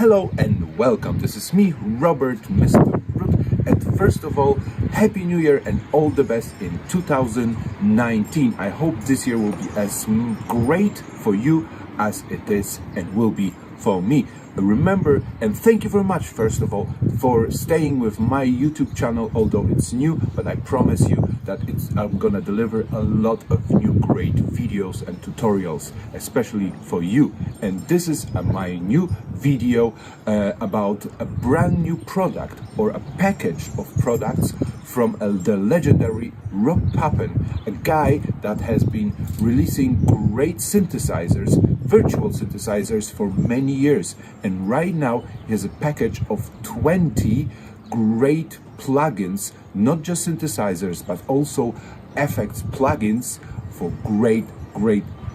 Hello and welcome. This is me, Robert, Mr. Root. And first of all, Happy New Year and all the best in 2019. I hope this year will be as great for you as it is and will be for me. Remember, and thank you very much, first of all, for staying with my YouTube channel, although it's new, but I promise you that I'm gonna deliver a lot of new great videos and tutorials, especially for you. And this is my new video about a brand new product or a package of products from the legendary Rob Papen, a guy that has been releasing great synthesizers, virtual synthesizers for many years. And right now he has a package of 20 great plugins, not just synthesizers, but also effects plugins for great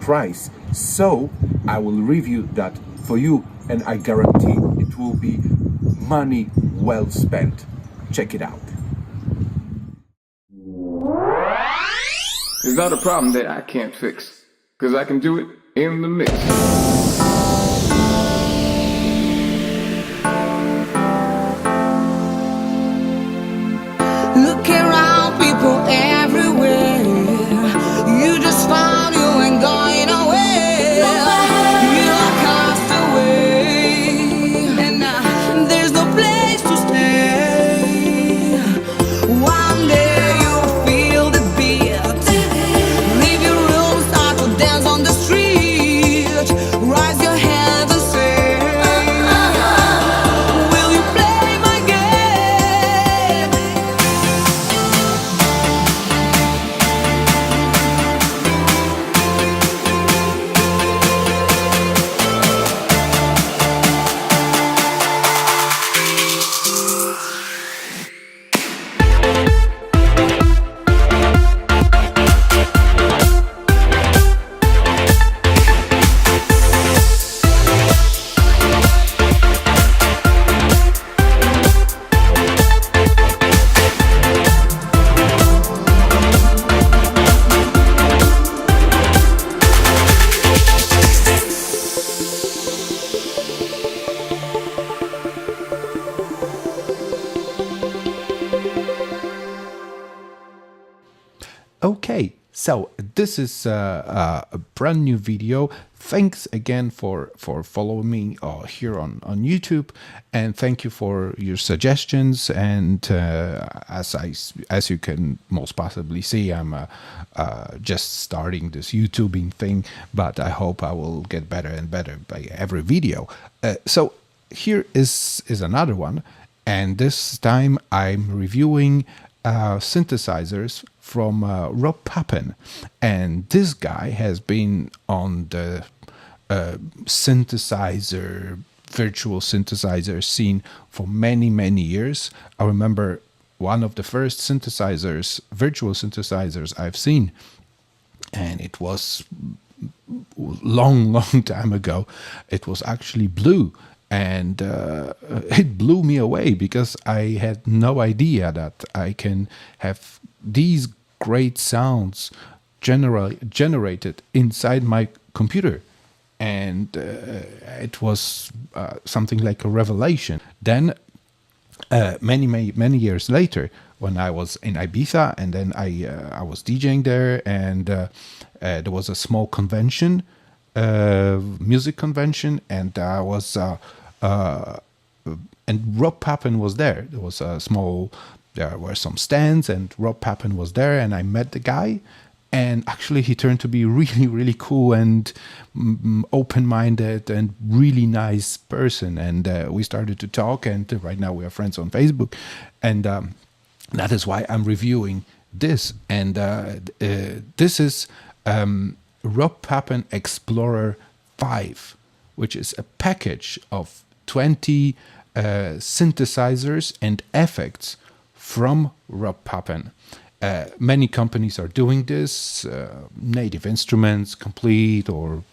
price. So I will review that for you, and I guarantee it will be money well spent. Check it out. It's not a problem that I can't fix, because I can do it in the mix. Look around, people everywhere. You just found you ain't going away. You're a castaway, and there's no place to stay. One day you'll feel the beat. Leave your room, start to dance on the street. Raise your hands and say, will you play my game? Okay, so this is a brand new video. Thanks again for following me here on YouTube, and thank you for your suggestions. And as you can most possibly see, I'm just starting this YouTubing thing, but I hope I will get better and better by every video. So here is another one, and this time I'm reviewing synthesizers from Rob Papen, and this guy has been on the virtual synthesizer scene for many years. I remember one of the first virtual synthesizers I've seen, and it was long time ago. It was actually blue. And it blew me away because I had no idea that I can have these great sounds generated inside my computer. And it was something like a revelation. Then many years later, when I was in Ibiza, and then I was DJing there, and there was a small convention, music convention, and I was and Rob Papen was there. There was there were some stands, and Rob Papen was there, and I met the guy, and actually he turned to be really cool and open-minded and really nice person, and we started to talk, and right now we are friends on Facebook, and that is why I'm reviewing this. And this is Rob Papen Explorer 5, which is a package of 20 synthesizers and effects from Rob Papen. Many companies are doing this, Native Instruments, Complete, or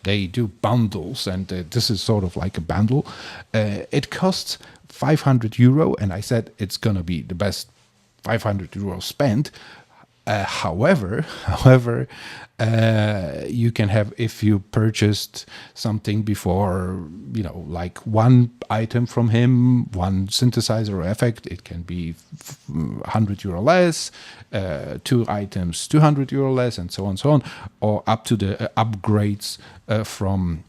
they do bundles, and this is sort of like a bundle. It costs €500, and I said it's gonna be the best €500 spent. However, you can have, if you purchased something before, like one item from him, one synthesizer or effect, it can be €100 less, two items €200 less, and so on, or up to the upgrades from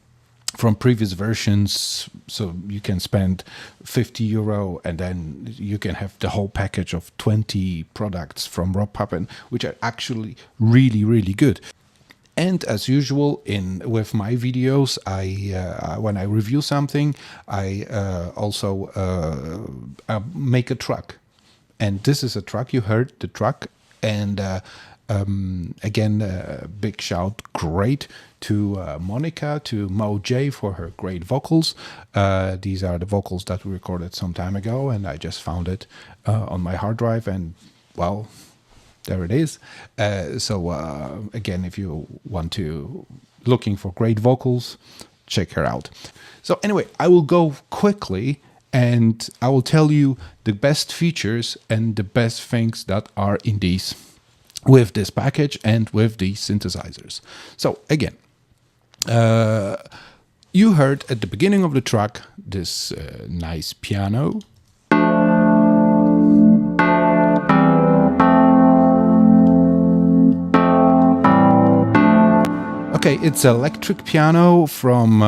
previous versions. So you can spend €50 and then you can have the whole package of 20 products from Rob Papen, which are actually really, really good. And as usual with my videos, I when I review something, I also make a track. And this is a track, you heard the track. And again, big shout, great to Monica, to Mo J for her great vocals. These are the vocals that we recorded some time ago, and I just found it on my hard drive, and well, there it is. So again, if you want to looking for great vocals, check her out. So anyway, I will go quickly and I will tell you the best features and the best things that are in these, with this package and with these synthesizers. So again, you heard at the beginning of the track this nice piano. Okay, it's electric piano from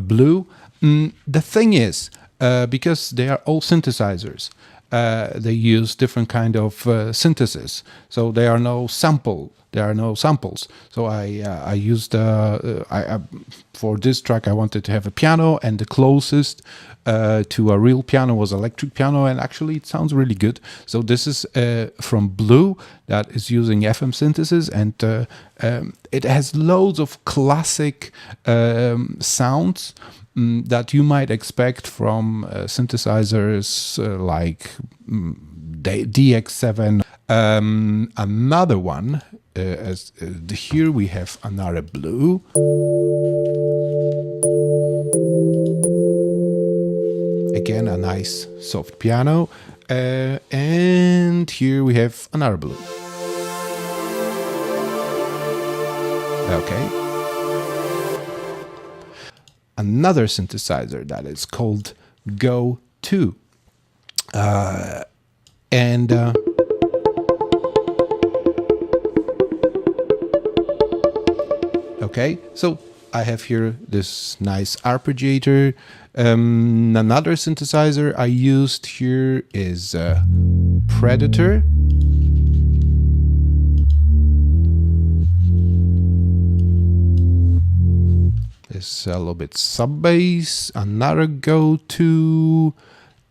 Blue. The thing is, because they are all synthesizers, they use different kind of synthesis. So there are no samples. So I used for this track I wanted to have a piano, and the closest to a real piano was electric piano, and actually it sounds really good. So this is from Blue, that is using FM synthesis, and it has loads of classic sounds that you might expect from synthesizers like DX7. Another one, here we have another Blue. Again, a nice soft piano. And here we have another Blue. Okay. Another synthesizer that is called Go 2. Okay, so I have here this nice arpeggiator. Another synthesizer I used here is Predator. It's a little bit sub bass, another Go 2,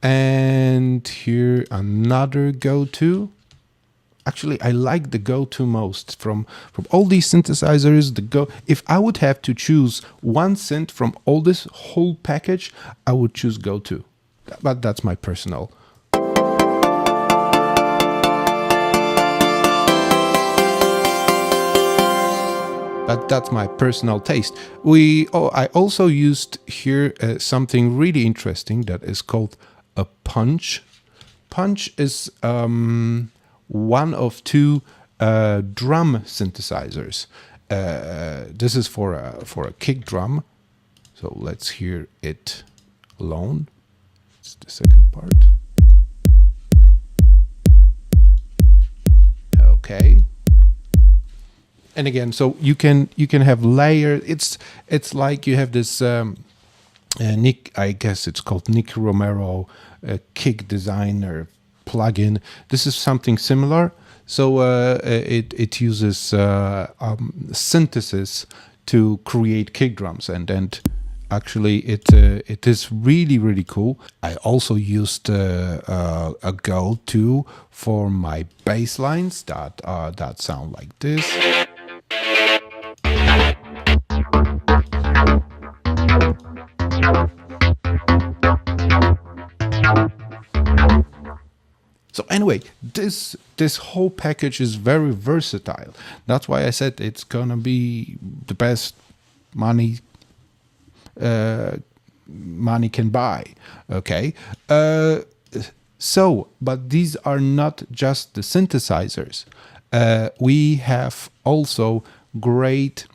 and here another Go 2. Actually, I like the Go 2 most from all these synthesizers. If I would have to choose one synth from all this whole package, I would choose Go 2. But that's my personal. But that's my personal taste. I also used here something really interesting that is called a punch. Punch is one of two drum synthesizers. This is for a kick drum. So let's hear it alone. It's the second part. Okay. And again, so you can have layers. It's like you have this Nick, I guess it's called Nick Romero kick designer plugin. This is something similar. So it uses synthesis to create kick drums, and actually it is really, really cool. I also used a Go 2 for my bass lines that sound like this. So anyway, this whole package is very versatile. That's why I said it's gonna be the best money can buy. Okay. So, but these are not just the synthesizers. We have also great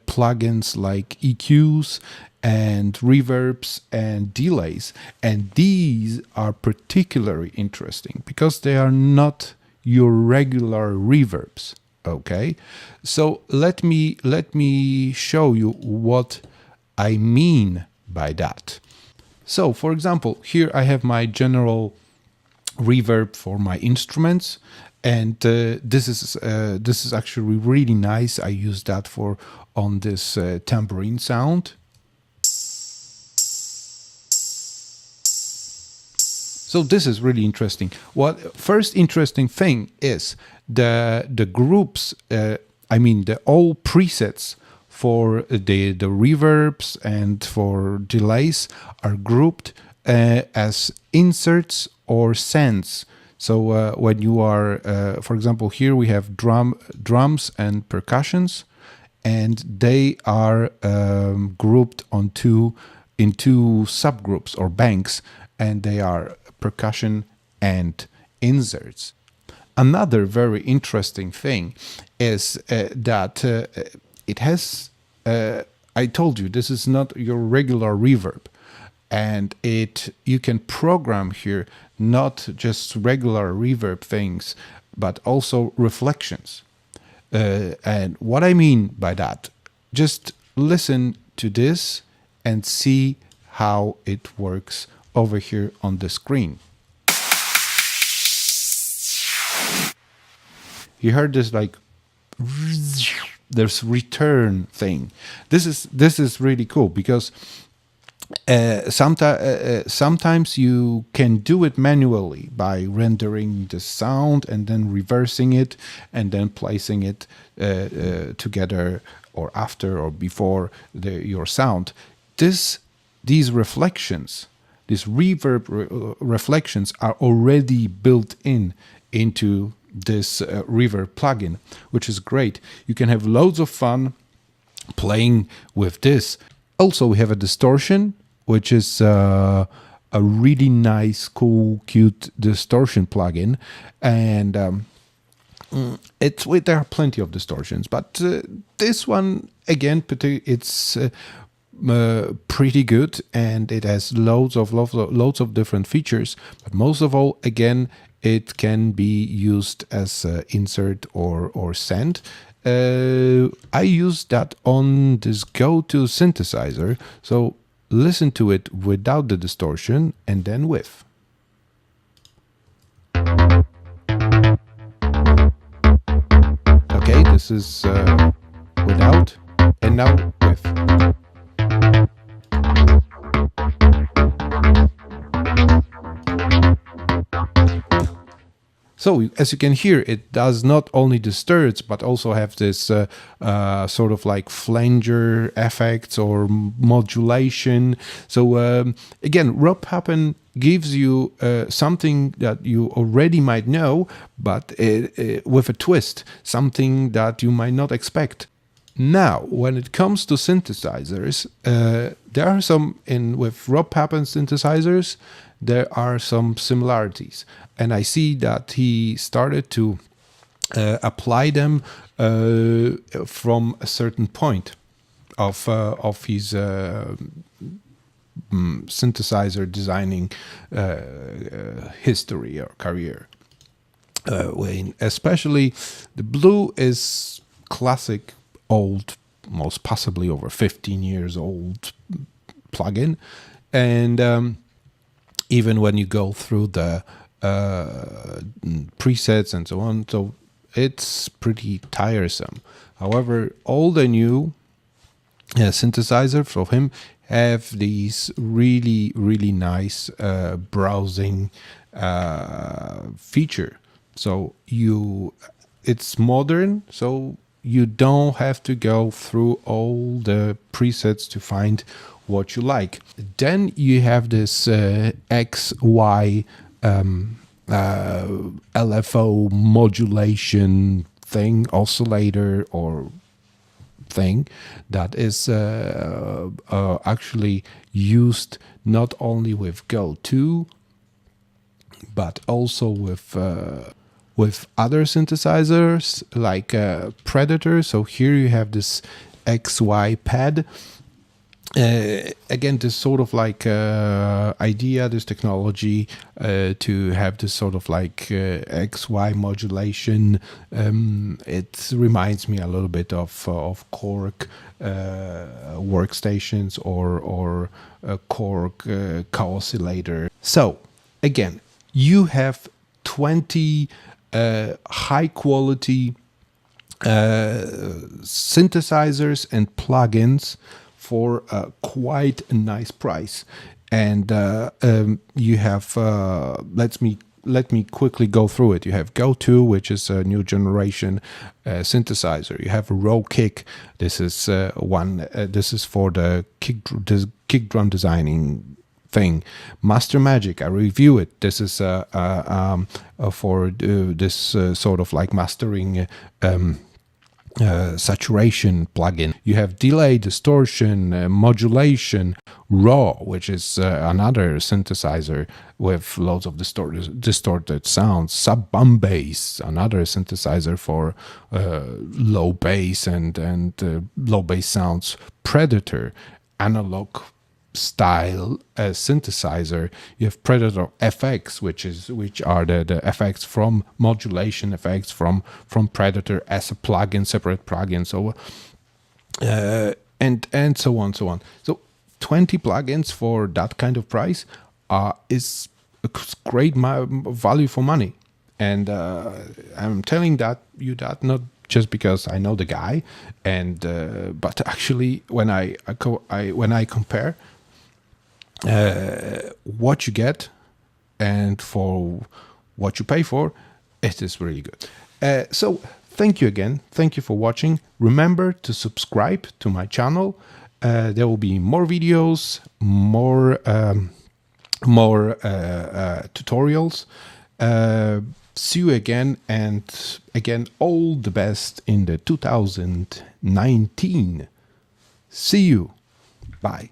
plugins like EQs and reverbs and delays, and these are particularly interesting because they are not your regular reverbs. Okay, so let me show you what I mean by that. So, for example, here I have my general reverb for my instruments, and this is actually really nice. I use that for on this tambourine sound. So this is really interesting. What first interesting thing is the groups. The all presets for the reverbs and for delays are grouped as inserts or sends. So when you are, for example, here we have drums and percussions, and they are grouped in two subgroups or banks, and they are percussion and inserts. Another very interesting thing is that it has, I told you, this is not your regular reverb, and you can program here not just regular reverb things, but also reflections. And what I mean by that, just listen to this and see how it works over here on the screen. You heard this like there's return thing. This is really cool because sometimes you can do it manually by rendering the sound and then reversing it and then placing it together or after or before your sound. These reflections, these reverb reflections are already built into this reverb plugin, which is great. You can have loads of fun playing with this. Also, we have a distortion, which is a really nice, cool, cute distortion plugin, and there are plenty of distortions, but this one again, it's pretty good, and it has loads of different features. But most of all, again, it can be used as insert or send. I use that on this go-to synthesizer, so listen to it without the distortion and then with. Okay, this is without, and now with. So, as you can hear, it does not only distorts, but also have this sort of like flanger effects or modulation. So, again, Rob Papen gives you something that you already might know, but with a twist, something that you might not expect. Now, when it comes to synthesizers, there are some with Rob Papen synthesizers. There are some similarities, and I see that he started to apply them from a certain point of his synthesizer designing history or career. Especially the Blue is classic, old, most possibly over 15 years old plugin, and even when you go through the presets and so on, so it's pretty tiresome. However, all the new synthesizer from him have these really, really nice browsing feature. So it's modern, so you don't have to go through all the presets to find what you like. Then you have this XY LFO modulation thing, oscillator or thing that is actually used not only with Go 2 but also with other synthesizers like Predator. So here you have this XY pad. Again, this sort of like idea, this technology to have this sort of like XY modulation. It reminds me a little bit of Korg workstations or Korg co-oscillator. So again, you have 20 high quality synthesizers and plugins for quite a nice price. And you have let me quickly go through it. You have Go 2, which is a new generation synthesizer. You have Row Kick. This is this is for the kick drum designing thing. Master Magic, I review it. This is for this sort of like mastering saturation plugin. You have delay, distortion, modulation. Raw, which is another synthesizer with loads of distorted sounds. Sub Bum Bass, another synthesizer for low bass and low bass sounds. Predator, analog style synthesizer. You have Predator FX, which are the effects from modulation effects from Predator as a plugin, separate plugin. So and so on. So 20 plugins for that kind of price is a great value for money. And I'm telling you that not just because I know the guy, and but actually when I compare what you get and for what you pay for, it is really good. So thank you again. Thank you for watching. Remember to subscribe to my channel. There will be more videos, more tutorials. See you again, and again, all the best in the 2019. See you. Bye.